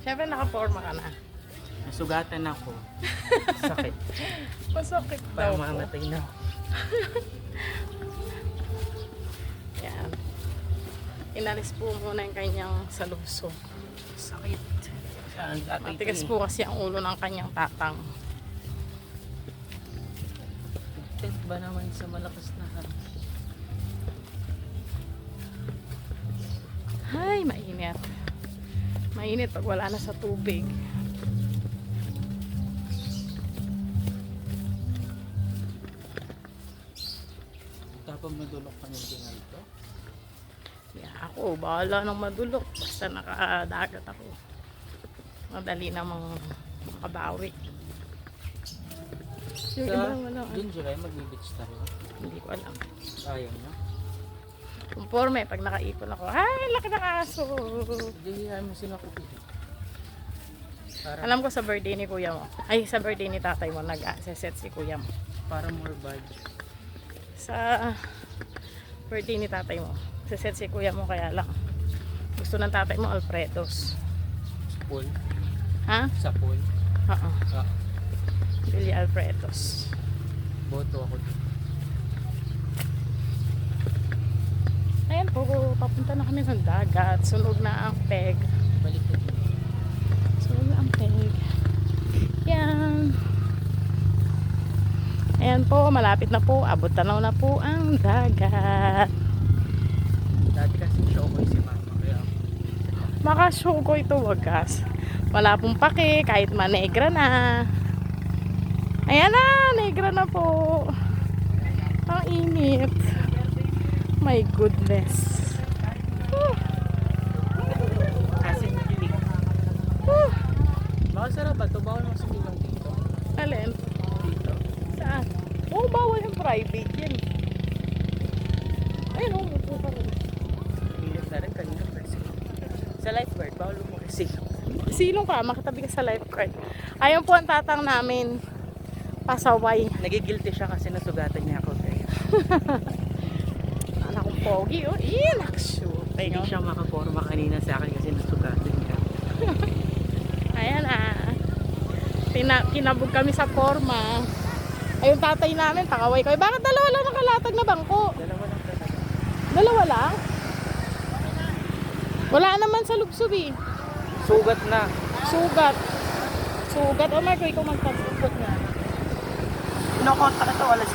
Siyempre nakaporma ka na. Nasugatan ako. Sakit. Masakit Parang daw po. mamatay na ako. Yan. Inalis po muna yung kanyang saluso. Sakit. Saan? Matigas po kasi ang ulo ng kanyang tatang. Tent ba naman sa malakas na hangin? Ay, mainit. Mainit pag wala na sa tubig. Tapos madulok pa yung tingal to. Yeah, ako, bahala nang madulok. Basta nakadagat ako. Madali namang makabawi. Yung iba, wala. Dun July, mag-beach tayo. Hindi ko alam. Ayaw nyo? Conforme, pag nakaipon ako, ay, laki ng aso. Hindi, ayaw mo sila kupili. Alam ko sa birthday ni kuya mo. Ay, sa birthday ni tatay mo, nag-set si kuya mo. Para more budget. Sa birthday ni tatay mo, set si kuya mo, kaya lang. Gusto ng tatay mo, Alfredos. Sa pool. Ha? Sa pool. Oo. Ah, Billy Alfredos. boto ako dito. Ayan po, papunta na kami sa dagat. Sunog na ang peg. Balik ko dito. Sunog na ang peg. Yan. Ayan po, malapit na po. Abot tanaw na po ang dagat. Dati kasi show ko si mama. Kaya Makashow ko ito wagas. Wala pong pake, kahit manegra na. Ayan na, negra na po. Ang init. My goodness. Whew. kasi nakilig. Whew. Baka sarap ba ito? Bawal mo sumilong dito. Alin? Dito. Saan? Oo, bawal yung private yan. Ayun, umupo pa rin. Sumilong na rin kanina. Sa lifeguard, bawal mo kasi. Silong ka, makatabi ka sa lifeguard. Ayun po ang tatang namin. Pasaway. Nagigilty siya kasi nasugatan niya ako. Anak kong pogi, oh. Iyan, nakashoot. Hindi siya makaporma kanina sa akin kasi nasugatan niya. Ayan ah. Kinabog kami sa forma. Ayun tatay namin, pakaway-kaway. Bakit dalawa lang nakalatag na bangko? Dalawa lang talaga. Dalawa lang? Wala naman sa lubsob eh. Sugat na. Sugat. Sugat. O Marco, ikaw magpasugot na. Pinokonta ka to, alas